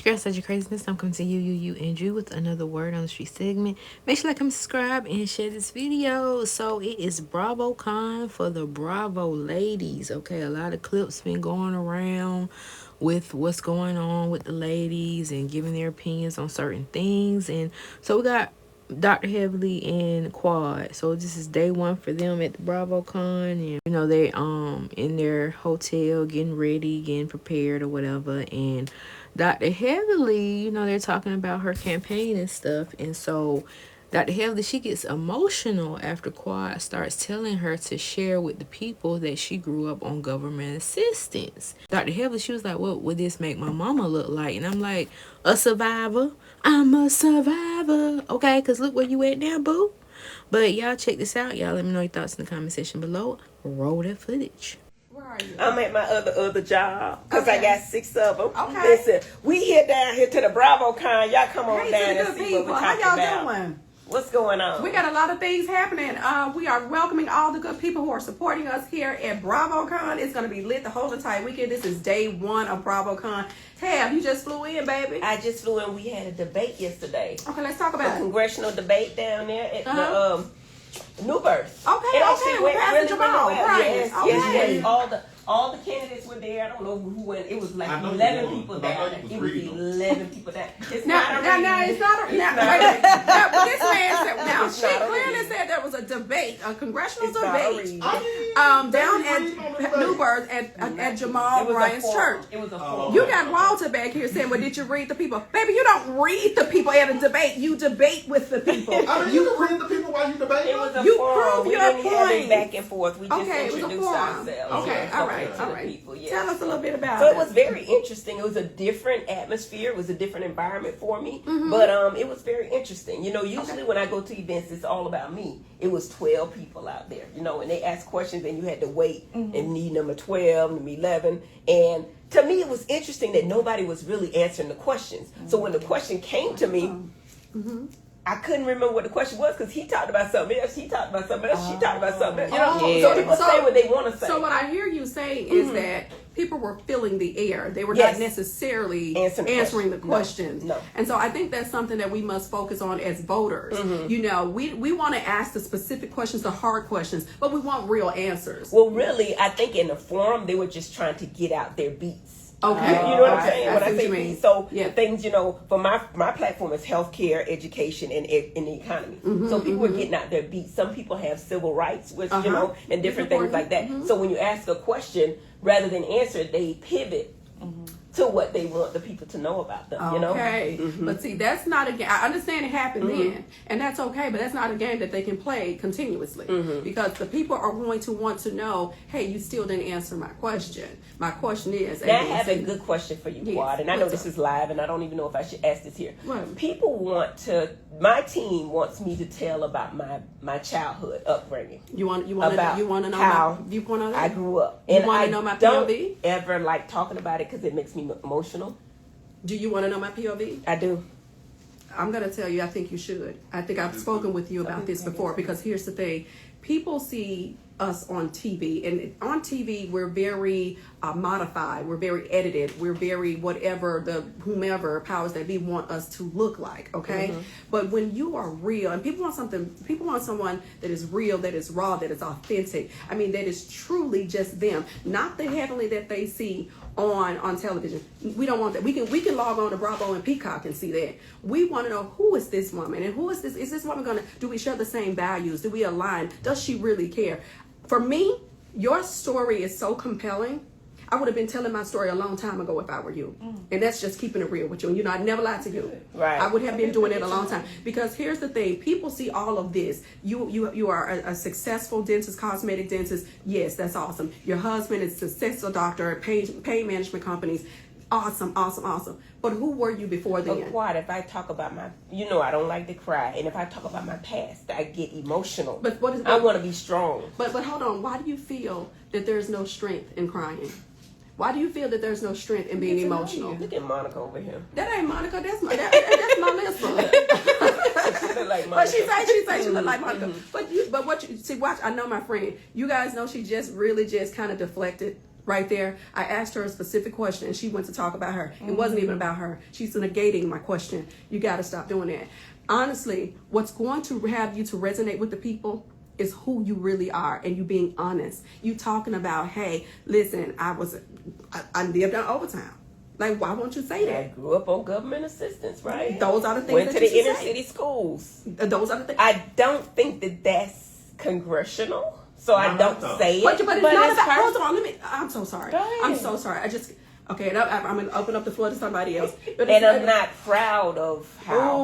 girl, such a craziness. I'm coming to you, and you with another word on the street segment. Make sure to like, comment, subscribe, and share this video. So it is bravocon for the Bravo ladies. Okay, a lot of clips been going around with what's going on with the ladies and giving their opinions on certain things. And so we got Dr. Heavily and Quad. So this is day one for them at the bravocon, and they in their hotel getting ready, getting prepared or whatever. And Dr. Heavily, they're talking about her campaign and stuff. And so Dr. Heavily, she gets emotional after Quad starts telling her to share with the people that she grew up on government assistance. Dr. Heavily, she was like, what would this make my mama look like? And I'm like, a survivor. I'm a survivor. Okay, because look where you at now, boo. But y'all check this out. Y'all let me know your thoughts in the comment section below. Roll that footage. Where are you? I'm at my other job because I got 6 of them. Okay. Listen, we here down here to the BravoCon. Y'all come on Hey, down to the and good see what people. we're How talking y'all about. doing? What's going on? We got a lot of things happening. We are welcoming all the good people who are supporting us here at BravoCon. It's going to be lit the whole entire weekend. This is day one of BravoCon. Tab, you just flew in, baby. I just flew in. We had a debate yesterday. Okay, let's talk A about it. congressional debate down there at the New Birth. Okay, It actually with went Pastor really Jamal, well. right. Yes, Okay. yes. All the candidates were there. I don't know who went. It was like 11 people down there. It was 11 people down there. It's Now, not a it's not read. a. But this man said, now It's she not a clearly read. said there was a debate, a congressional It's not a debate, read. down at Newburgh at Jamal It was a Bryant's forum. church. It was a forum. You got Walter back here saying, well, did you read the people? Baby, you don't read the people at a debate. You debate with the people. You read the people while you debate. It was a You forum. prove We your didn't have point. it back and forth. We just Okay, it was a introduced forum. ourselves. Okay, Yeah, all right, to all the right. people, yeah. Tell us a little bit about So it. it was very interesting. It was a different atmosphere. It was a different environment for me. Mm-hmm. But it was very interesting. Usually when I go to events, it's all about me. It was 12 people out there, and they asked questions and you had to wait and need number 12, number 11. And to me, it was interesting that nobody was really answering the questions. So when the question came to me, I couldn't remember what the question was because he talked about something else. He talked about something else. She talked about something else. So people say what they want to say. So what I hear you saying is that people were filling the air. They were Yes. not necessarily Answering the questions. No. And so I think that's something that we must focus on as voters. We want to ask the specific questions, the hard questions, but we want real answers. Well, really, I think in the forum, they were just trying to get out their beats. Okay. You know what I'm saying? I When see I what say you mean. beats, so Yeah. the things, for my platform is healthcare, education, and in the economy. So people were getting out their beats. Some people have civil rights, which, and different things like that. So when you ask a question, rather than answer it, they pivot to what they want the people to know about them, Okay. But see, that's not a game. I understand it happened then, and that's okay, but that's not a game that they can play continuously because the people are going to want to know, hey, you still didn't answer my question. My question is... Now I have a good question for you, Quad, and I know What's this is live, and I don't even know if I should ask this here. What? People my team wants me to tell about my childhood upbringing. You want to know how my viewpoint on that? I grew up. You And wanna I know my don't POV? ever like talking about it because it makes me emotional. Do you want to know my POV? I do. I'm going to tell you, I think you should. I think I've spoken with you about this before because here's the thing. People see us on TV, and on TV we're very modified, we're very edited, we're very whatever the whomever powers that be want us to look like, okay? But when you are real, and people want someone that is real, that is raw, that is authentic, I mean that is truly just them, not the heavenly that they see on television. We don't want that. We can log on to Bravo and Peacock and see that. We want to know, who is this woman, and who is this woman gonna, do we share the same values, do we align, does she really care? For me, your story is so compelling. I would have been telling my story a long time ago if I were you. And that's just keeping it real with you. And I never lied to you. Right. I would have been doing it a long time. Because here's the thing. People see all of this. You are a successful dentist, cosmetic dentist. Yes, that's awesome. Your husband is a successful doctor at paid management companies. Awesome. But who were you before then? But Quad, if I talk about I don't like to cry, and if I talk about my past, I get emotional. But I want to be strong. But hold on. Why do you feel that there's no strength in crying? Why do you feel that there's no strength in being emotional? Look at Monica over here. That ain't Monica. That's Melissa. She look like Monica. But she say she look like Monica. But what you see? Watch. I know my friend. You guys know she just really just kind of deflected right there. I asked her a specific question and she went to talk about her. It wasn't even about her. She's negating my question. You got to stop doing that. Honestly, what's going to have you to resonate with the people is who you really are and you being honest. You talking about, hey, listen, I lived on overtime. Like, why won't you say that? I grew up on government assistance, right? Those are the things Went that to you the should inner say. city schools. Those are the things. I don't think that that's congressional, so I don't say it. But it's not about. personal. Hold on, I'm so sorry. Go ahead. I'm so sorry. Okay, and I'm gonna open up the floor to somebody else. But And I'm not proud of how.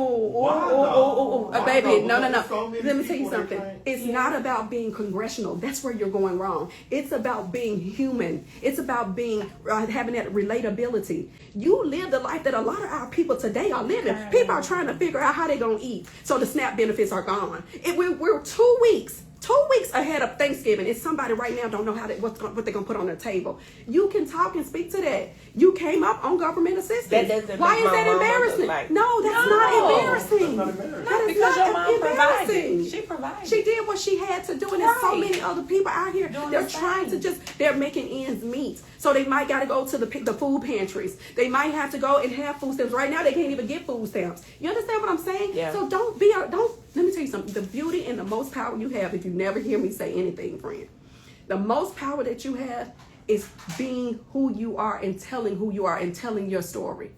Baby, no. So many Let me tell you people that something. can't- It's not about being congressional. That's where you're going wrong. It's about being human. It's about being having that relatability. You live the life that a lot of our people today are living. People are trying to figure out how they're gonna eat, so the SNAP benefits are gone. We're 2 weeks. 2 weeks ahead of Thanksgiving, and somebody right now don't know what they're gonna put on their table. You can talk and speak to that. You came up on government assistance. That doesn't Why make is my that mama embarrassing? look like- No, that's No. not embarrassing. That's not embarrassing. That is Because not your mom embarrassing. provided. She provided. She did what she had to do, and there's so Right. many other people out here. Doing They're the trying to same. they're making ends meet. So they might got to go to the food pantries. They might have to go and have food stamps. Right now, they can't even get food stamps. You understand what I'm saying? Yeah. So let me tell you something. The beauty and the most power you have, if you never hear me say anything, friend, the most power that you have is being who you are and telling who you are and telling your story.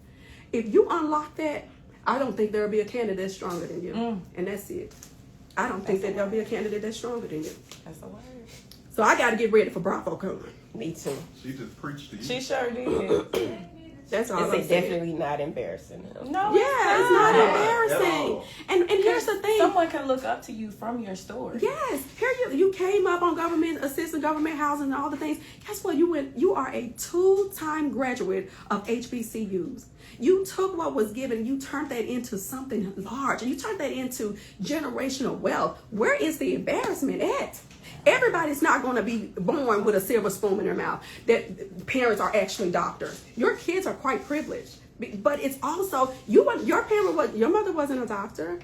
If you unlock that, I don't think there'll be a candidate that's stronger than you. And that's it. I don't think that there'll be a candidate that's stronger than you. That's the word. So I got to get ready for bravocon. Me too. She just preached to you. She sure did. That's all I'm It's saying. definitely not embarrassing. No, Yeah, it's not At embarrassing. all. And here's the thing. Someone can look up to you from your story. Yes, here you came up on government assistance, government housing, and all the things. Guess what? You are a 2-time graduate of HBCUs. You took what was given, you turned that into something large, and you turned that into generational wealth. Where is the embarrassment at? Everybody's not going to be born with a silver spoon in their mouth. That parents are actually doctors. Your kids are quite privileged, but it's also your mother wasn't a doctor.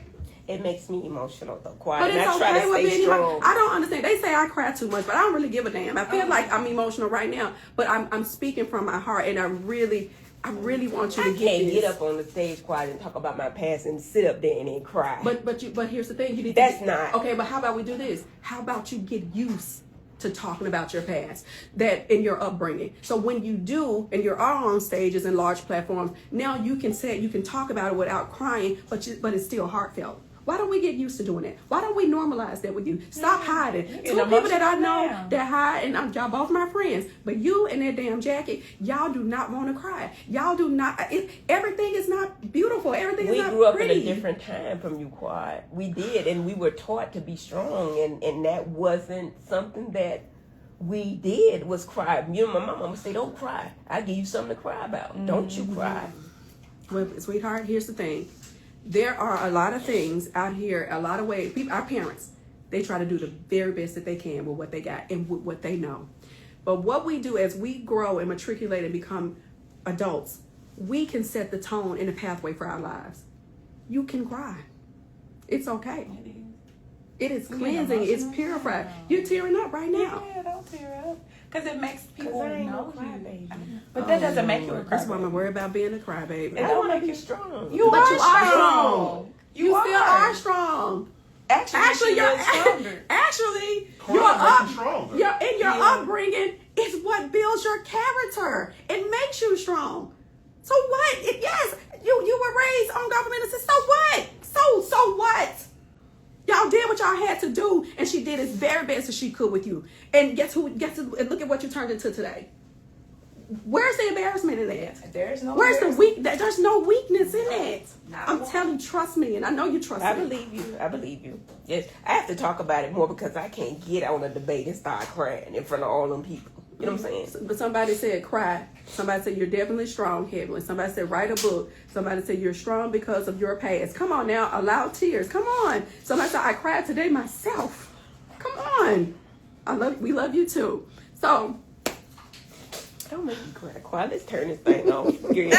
It makes me emotional though, quiet. But And it's I try okay to with stay being strong. I don't understand. They say I cry too much, but I don't really give a damn. I feel like I'm emotional right now, but I'm speaking from my heart, and I really want you to I get can't this. get up on the stage quiet and talk about my past and sit up there and then cry. But here's the thing. You need That's to not- okay. But how about we do this? How about you get used to talking about your past, that in your upbringing. So when you do, and you're on stages and large platforms, now you can talk about it without crying, but it's still heartfelt. Why don't we get used to doing that? Why don't we normalize that with you? Stop hiding. You 2 get people that I emotional know now. that hide, and y'all both my friends, but you and that damn jacket, y'all do not want to cry. Y'all do not. Everything is not beautiful. Everything is We not grew up pretty. in a different time from you, Quad. We did, and we were taught to be strong, and that wasn't something that we did, was cry. You know, my mama would say, don't cry. I'll give you something to cry about. Don't you cry. Well, sweetheart, here's the thing. There are a lot of things out here, a lot of ways. Our parents, they try to do the very best that they can with what they got and with what they know. But what we do as we grow and matriculate and become adults, we can set the tone and the pathway for our lives. You can cry. It's okay. It is cleansing. It's emotional purified. now. You're tearing up right now. Yeah, don't tear up. Because it makes people 'Cause I ain't know no crybaby. you. But that doesn't make you a That's why I'm crybaby. worried about being a crybaby. It I don't want to make be you strong. You But are you are strong. You still are strong. Actually, you're you're stronger. actually Cry your makes you stronger. your upbringing is what builds your character. It makes you strong. So what? Yes, you were raised on government assistance. So what? So what? Y'all did what y'all had to do, and she did as very best as she could with you. And and look at what you turned into today. Where's the embarrassment in that? There's no. Where's the weak? There's no weakness in it. Not I'm one. telling you, trust me, and I know you trust I me. believe you. I believe you. Yes, I have to talk about it more because I can't get on a debate and start crying in front of all them people. You know what I'm saying? But somebody said cry. Somebody said you're definitely strong, Heavenly. Somebody said write a book. Somebody said you're strong because of your past. Come on now, allow tears. Come on. Somebody said I cried today myself. Come on. We love you too. So Don't make me cry. Quiet. Let's turn this thing on. Please. Okay.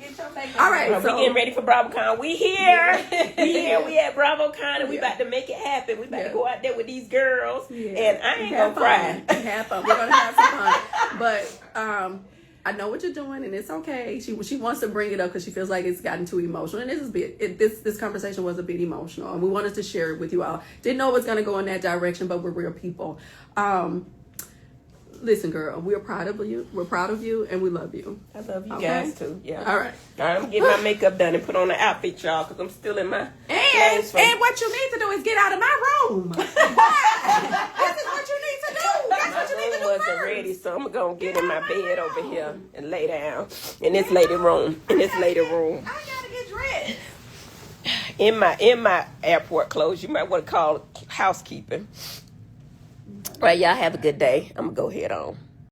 Get your makeup. All right. We So getting ready for BravoCon. We here. We here. We at BravoCon, and we about to make it happen. We about to go out there with these girls, and I ain't gonna cry. Have fun. We're gonna have some fun. But I know what you're doing, and it's okay. She wants to bring it up because she feels like it's gotten too emotional, and this conversation was a bit emotional, and we wanted to share it with you all. Didn't know it was gonna go in that direction, but we're real people. Listen, girl, we're proud of you. We're proud of you, and we love you. I love you Okay. guys too. Yeah. All right. I'm getting my makeup done and put on the outfit, y'all, because I'm still in my. And what you need to do is get out of my room. This is what you need to do. That's what you need to do wasn't first. ready, so I'm gonna get in my bed over here and lay down in this lady room. I gotta get dressed. In my airport clothes. You might want to call housekeeping. All right, y'all have a good day. I'm gonna go head on.